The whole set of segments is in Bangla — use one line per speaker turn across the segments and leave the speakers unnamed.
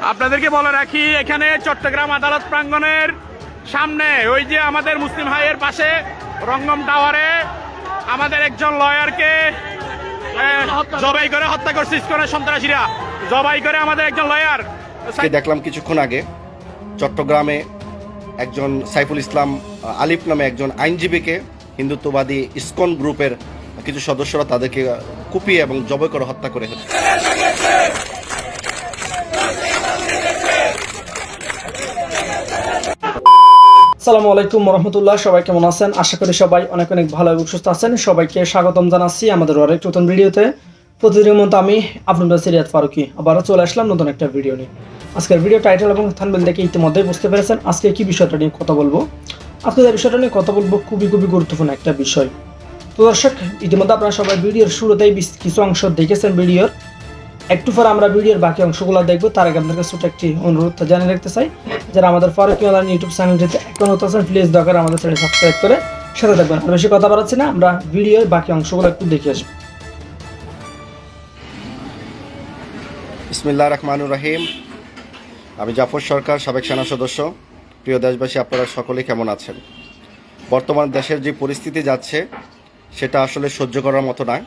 আপনাদেরকে বলে রাখি, এখানে চট্টগ্রাম আদালত প্রাঙ্গণের সামনে ওই যে আমাদের মুসলিম ভাইয়ের পাশে রঙ্গম টাওয়ারে আমাদের একজন লয়ারকে জবাই করে হত্যা করছে ইসকনের সন্ত্রাসীরা। জবাই করে আমাদের একজন লয়ার।
দেখলাম কিছুক্ষণ আগে চট্টগ্রামে একজন সাইফুল ইসলাম আলিফ নামে একজন আইনজীবীকে হিন্দুত্ববাদী ইসকন গ্রুপের কিছু সদস্যরা তাদেরকে কুপিয়ে এবং জবাই করে হত্যা করে।
আসসালামু আলাইকুম রহমতুল্লাহ। সবাই কেমন আছেন? আশা করি সবাই অনেক অনেক ভালো এবং সুস্থ আছেন। সবাইকে স্বাগতম জানাচ্ছি আমাদের আরেক নতুন ভিডিওতে। প্রতিদিনের মতো আমি আপনাদের সিরিয়াত ফারুকি আবারও চলে আসলাম নতুন একটা ভিডিও নিয়ে। আজকের ভিডিও টাইটেল এবং থাম্বনেল দেখে ইতিমধ্যেই বুঝতে পেরেছেন আজকে কি বিষয়টা নিয়ে কথা বলবো। আজকে যে বিষয়টা নিয়ে কথা বলবো খুবই গুরুত্বপূর্ণ একটা বিষয়। তো দর্শক, ইতিমধ্যে আপনারা সবাই ভিডিওর শুরুতেই কিছু অংশ দেখেছেন ভিডিওর। একটু পরে আমরা ভিডিওর বাকি অংশগুলো দেখবো। তার আগে আপনাদের ছোট একটি অনুরোধ জানিয়ে রাখতে চাই, যারা আমাদের ফারুকি অনলাইন ইউটিউব চ্যানেলটিতে এখন হতেছেন প্লিজ দরকার আমাদের চ্যানেল সাবস্ক্রাইব করে সাথে থাকবেন। আর বেশি কথা বাড়াচ্ছি না, আমরা ভিডিওর বাকি অংশগুলো একটু দেখে আসবো।
বিসমিল্লাহির রহমানির রহিম। আমি জাফর সরকার, সাবেক সেনা সদস্য। প্রিয় দেশবাসী, আপনারা সকলেই কেমন আছেন? বর্তমান দেশের যে পরিস্থিতি যাচ্ছে সেটা আসলে সহ্য করার মতো নয়।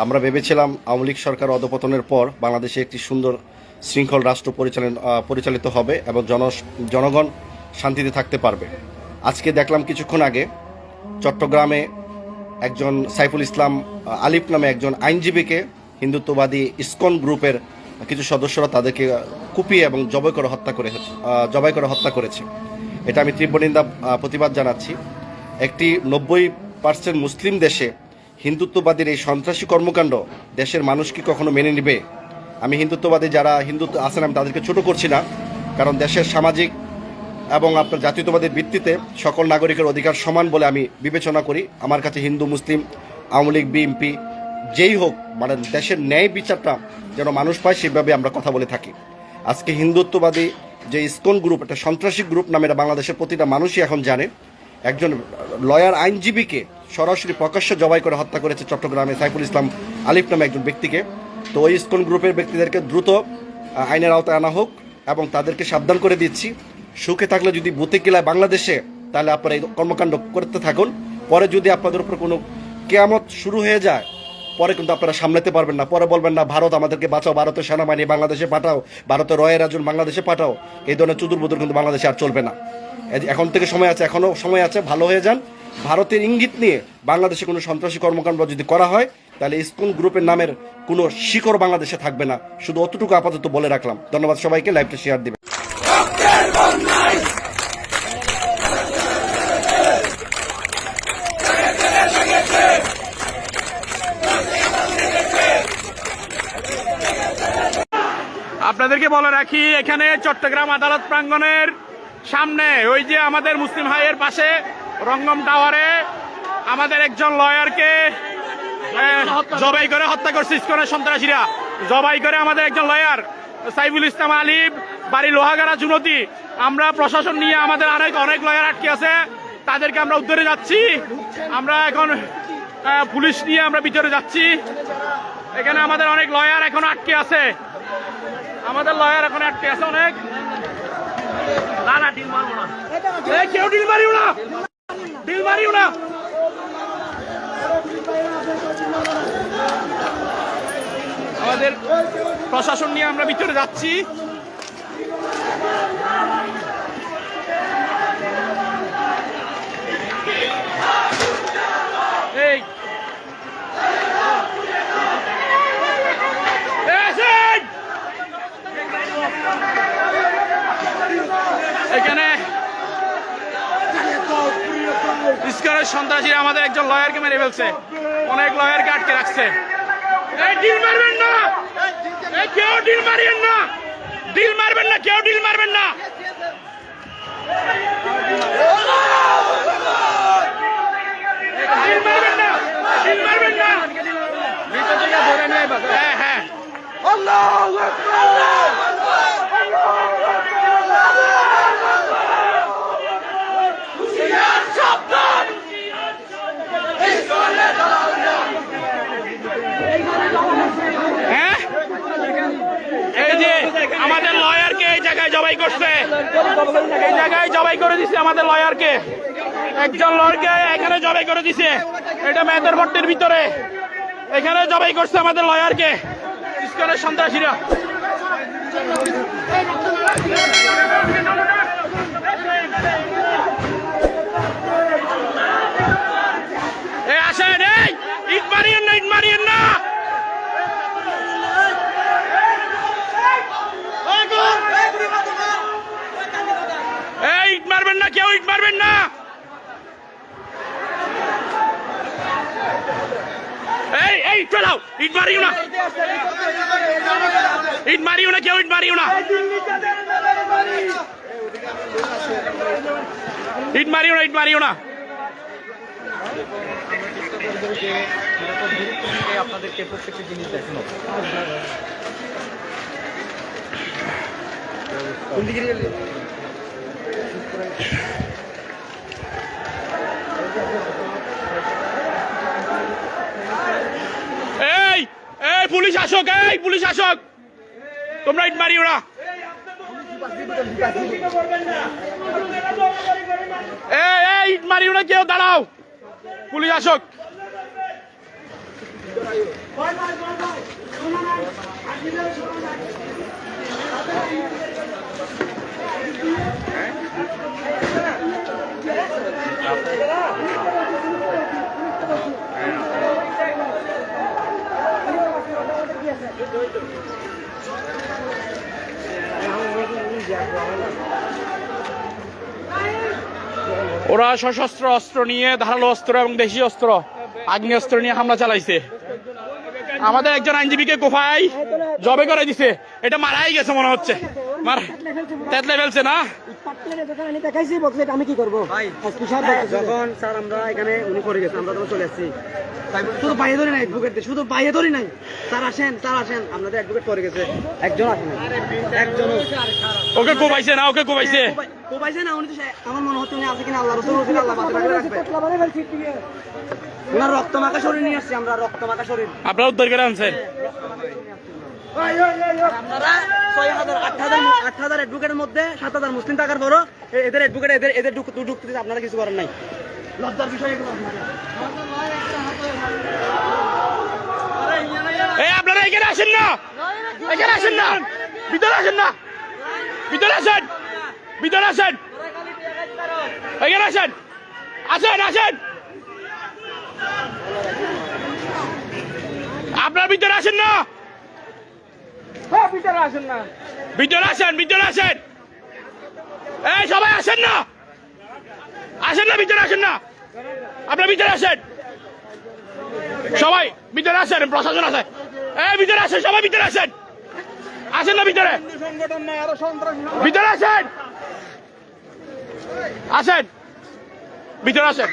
আমরা ভেবেছিলাম আওয়ামী লীগ সরকার অধপতনের পর বাংলাদেশে একটি সুন্দর শৃঙ্খল রাষ্ট্র পরিচালিত হবে এবং জনগণ শান্তিতে থাকতে পারবে। আজকে দেখলাম কিছুক্ষণ আগে চট্টগ্রামে একজন সাইফুল ইসলাম আলিফ নামে একজন আইনজীবীকে হিন্দুত্ববাদী ইসকন গ্রুপের কিছু সদস্যরা তাদেরকে কুপিয়ে এবং জবাই করে হত্যা করেছে। এটা আমি তীব্র নিন্দা প্রতিবাদ জানাচ্ছি। একটি 90% মুসলিম দেশে হিন্দুত্ববাদীর এই সন্ত্রাসী কর্মকাণ্ড দেশের মানুষ কি কখনো মেনে নেবে? আমি হিন্দুত্ববাদী যারা হিন্দুত্ব আছেন আমি তাদেরকে ছোট করছি না, কারণ দেশের সামাজিক এবং আপনার জাতীয়তাবাদের ভিত্তিতে সকল নাগরিকের অধিকার সমান বলে আমি বিবেচনা করি। আমার কাছে হিন্দু মুসলিম আওয়ামী লীগ বিএনপি যেই হোক, মানে দেশের ন্যায় বিচারটা যেন মানুষ পায় সেভাবে আমরা কথা বলে থাকি। আজকে হিন্দুত্ববাদী যে ইসকন গ্রুপ, একটা সন্ত্রাসী গ্রুপ নামে বাংলাদেশের প্রতিটা মানুষই এখন জানে। একজন লয়ার আইনজীবীকে সরাসরি প্রকাশ্য জবাই করে হত্যা করেছে চট্টগ্রামে সাইফুল ইসলাম আলিফ নামে একজন ব্যক্তিকে। তো ওই ইসকন গ্রুপের ব্যক্তিদেরকে দ্রুত আইনের আওতায় আনা হোক এবং তাদেরকে সাবধান করে দিচ্ছি, সুখে থাকলে যদি বুতে কিলায় বাংলাদেশে, তাহলে আপনারা এই কর্মকাণ্ড করতে থাকুন। পরে যদি আপনাদের উপর কোনো কেয়ামত শুরু হয়ে যায়, পরে কিন্তু আপনারা সামলাতে পারবেন না। পরে বলবেন না ভারত আমাদেরকে বাঁচাও, ভারতের সেনাবাহিনী বাংলাদেশে পাঠাও, ভারতের রয়ের একজন বাংলাদেশে পাঠাও। এই ধরনের চুদুরবুদুর কিন্তু বাংলাদেশে আর চলবে না। এখন থেকে সময় আছে, এখনও সময় আছে, ভালো হয়ে যান। ভারতের ইঙ্গিত নিয়ে বাংলাদেশে কোনো সন্ত্রাসী কর্মকাণ্ড যদি করা হয়, তাহলে ইসকন গ্রুপের নামের কোনো শিকড় বাংলাদেশে থাকবে না। শুধু অতটুকু আপাতত বলে রাখলাম। ধন্যবাদ সবাইকে। লাইভটা শেয়ার দিবেন।
আপনাদেরকে বলে রাখি, এখানে চট্টগ্রাম আদালত প্রাঙ্গণের সামনে ওই যে আমাদের মুসলিম ভাইয়ের পাশে রঙ্গম টাওয়ারে আমাদের একজন লয়ারকে জবাই করে হত্যা করছে ইসকনের সন্ত্রাসীরা। জবাই করে আমাদের একজন লয়ার সাইফুল ইসলাম আলিফ, বাড়ি লোহাগাড়া চুনতি। আমরা প্রশাসন নিয়ে আমাদের অনেক লয়ার আটকে আছে, তাদেরকে আমরা উদ্ধারে যাচ্ছি। আমরা এখন পুলিশ নিয়ে আমরা ভিতরে যাচ্ছি। এখানে আমাদের অনেক লয়ার এখন আটকে আছে, আমাদের লয়ার এখন আটকে আছে অনেক। না ডিল মারবো না, কেউ ডিল মারিও না, ডিল মারিও না। আমাদের প্রশাসন নিয়ে আমরা ভিতরে যাচ্ছি। এই এখানে ইসকনের সন্ত্রাসীরা আমাদের একজন লয়ারকে মেরে ফেলছে, অনেক লয়ারকে আটকে রাখছে। ডিল মারবেন না, কেউ ডিল মারিয়েন না, ডিল মারবেন না, কেউ ডিল মারবেন না। ডিল মারবেন না, ডিল মারবেন না। হ্যাঁ হ্যাঁ, আল্লাহু আকবার। এই যে আমাদের লয়ার জায়গায় জবাই করছে, এই জায়গায় জবাই করে দিছে আমাদের লয়ারকে, একজন লয়ারকে এখানে জবাই করে দিছে। এটা মেয়েদের ভট্টের ভিতরে এখানে জবাই করছে আমাদের লয়ারকে ইসকনের সন্ত্রাসীরা। এই আসেন, এই ইট মারিয়েন না, ইট মারিয়েন না। এই ইট মারবেন না, কেউ ইট মারবেন না। এই এই চলাও, ইট মারিও না, ইট মারিও না, কেউ ইট মারিও না, ইট মারিও না, ইট মারিও না।
আপনাদেরকে প্রত্যেকটা জিনিস দেখানো
এই এই পুলিশ আসক, এই পুলিশ আসক, তোমরা ইট মারিও না। এই এই ইট মারিও না, কেউ দাঁড়াও, পুলিশ আসক। ওরা সশস্ত্র অস্ত্র নিয়ে, ধারালো অস্ত্র এবং দেশীয় অস্ত্র, আগ্নেয়াস্ত্র নিয়ে হামলা চালাইছে। আমাদের একজন আইনজীবীকে কোফায় জবে করে দিছে, এটা মারাই গেছে মনে হচ্ছে, তেতলে ফেলছে না।
আমি কি করবো যখন স্যার আমরা এখানে উনি করে গেছে, আমরা তখন চলে আসছি, শুধু বাইরে ধরি নাই অ্যাডভোকেট, শুধু বাইরে ধরি নাই। স্যার আসেন, স্যার আসেন, আপনাদের অ্যাডভোকেট করে গেছে, একজন আসেন, একজন
ওকে কোবাইছে না, ওকে কোবাইছে,
কোবাইছে না। উনি তো আমার মনে হচ্ছে উনি আছে কিনা আল্লাহ রসুল, আল্লাহ রাখবে। ওনার রক্ত মাখা শরীর নিয়ে আসছি আমরা, রক্ত মাখা শরীর
আপনারা উদ্ধার করে আনছেন।
আপনারা 6,000 8,000 অ্যাডভোকেটের মধ্যে 7,000 মুসলিম থাকার পরও এদের অ্যাডভোকেট এদের ঢুকতে আপনারা কিছু করেন নাই। লজ্জার বিষয় এগুলো।
এই আপনারা এখানে আসেন না, এখানে আসেন না, ভিতরে আসেন না, ভিতরে আসেন, ভিতরে আসেন, এখানে আসেন, আসেন আসেন, আপনারা ভিতরে আসেন না, ভিতরে আসেন না, ভিতরে আসেন, ভিতরে আসেন, এই সবাই আসেন না, আসেন না, ভিতরে আসেন না, আপনারা ভিতরে আসেন, সবাই ভিতরে আসেন, প্রশাসন আছে, এই ভিতরে আসেন, সবাই ভিতরে আসেন, আসেন না ভিতরে, ভিতরে আসেন, আসেন, ভিতরে আসেন।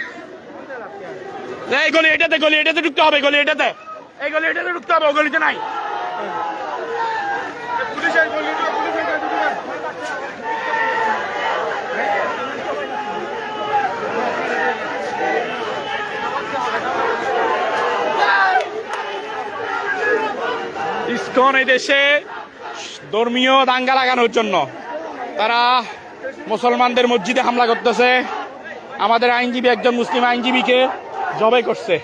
এই গলি এটাতে, গলি এটাতে ঢুকতে হবে, গলি এটাতে, এই গলি এটাতে ঢুকতে হবে, ও গলিতে নাই। ইসকন এই দেশে ধর্মীয় দাঙ্গা লাগানোর জন্য তারা মুসলমানদের মসজিদে হামলা করতেছে, আমাদের আইনজীবী একজন মুসলিম আইনজীবীকে জবাই করছে।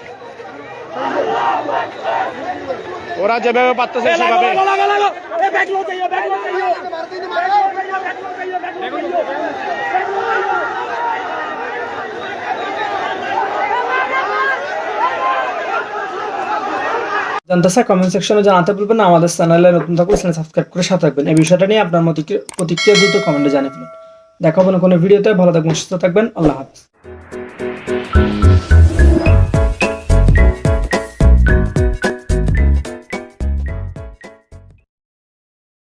ওরা যেভাবে পারতেছে সেভাবে।
জানতে চাই কমেন্ট সেকশনে জানাতে ভুলবেন না। আমাদের চ্যানেলে নতুন থাকলে চ্যানেল সাবস্ক্রাইব করে সাথে থাকবেন। এই বিষয়টা নিয়ে আপনার প্রতিক্রিয়া দ্রুত কমেন্টে জানিয়ে ফেলুন। দেখা হবে না কোনো ভিডিওতে। ভালো থাকবেন, সুস্থ থাকবেন। আল্লাহ হাফেজ।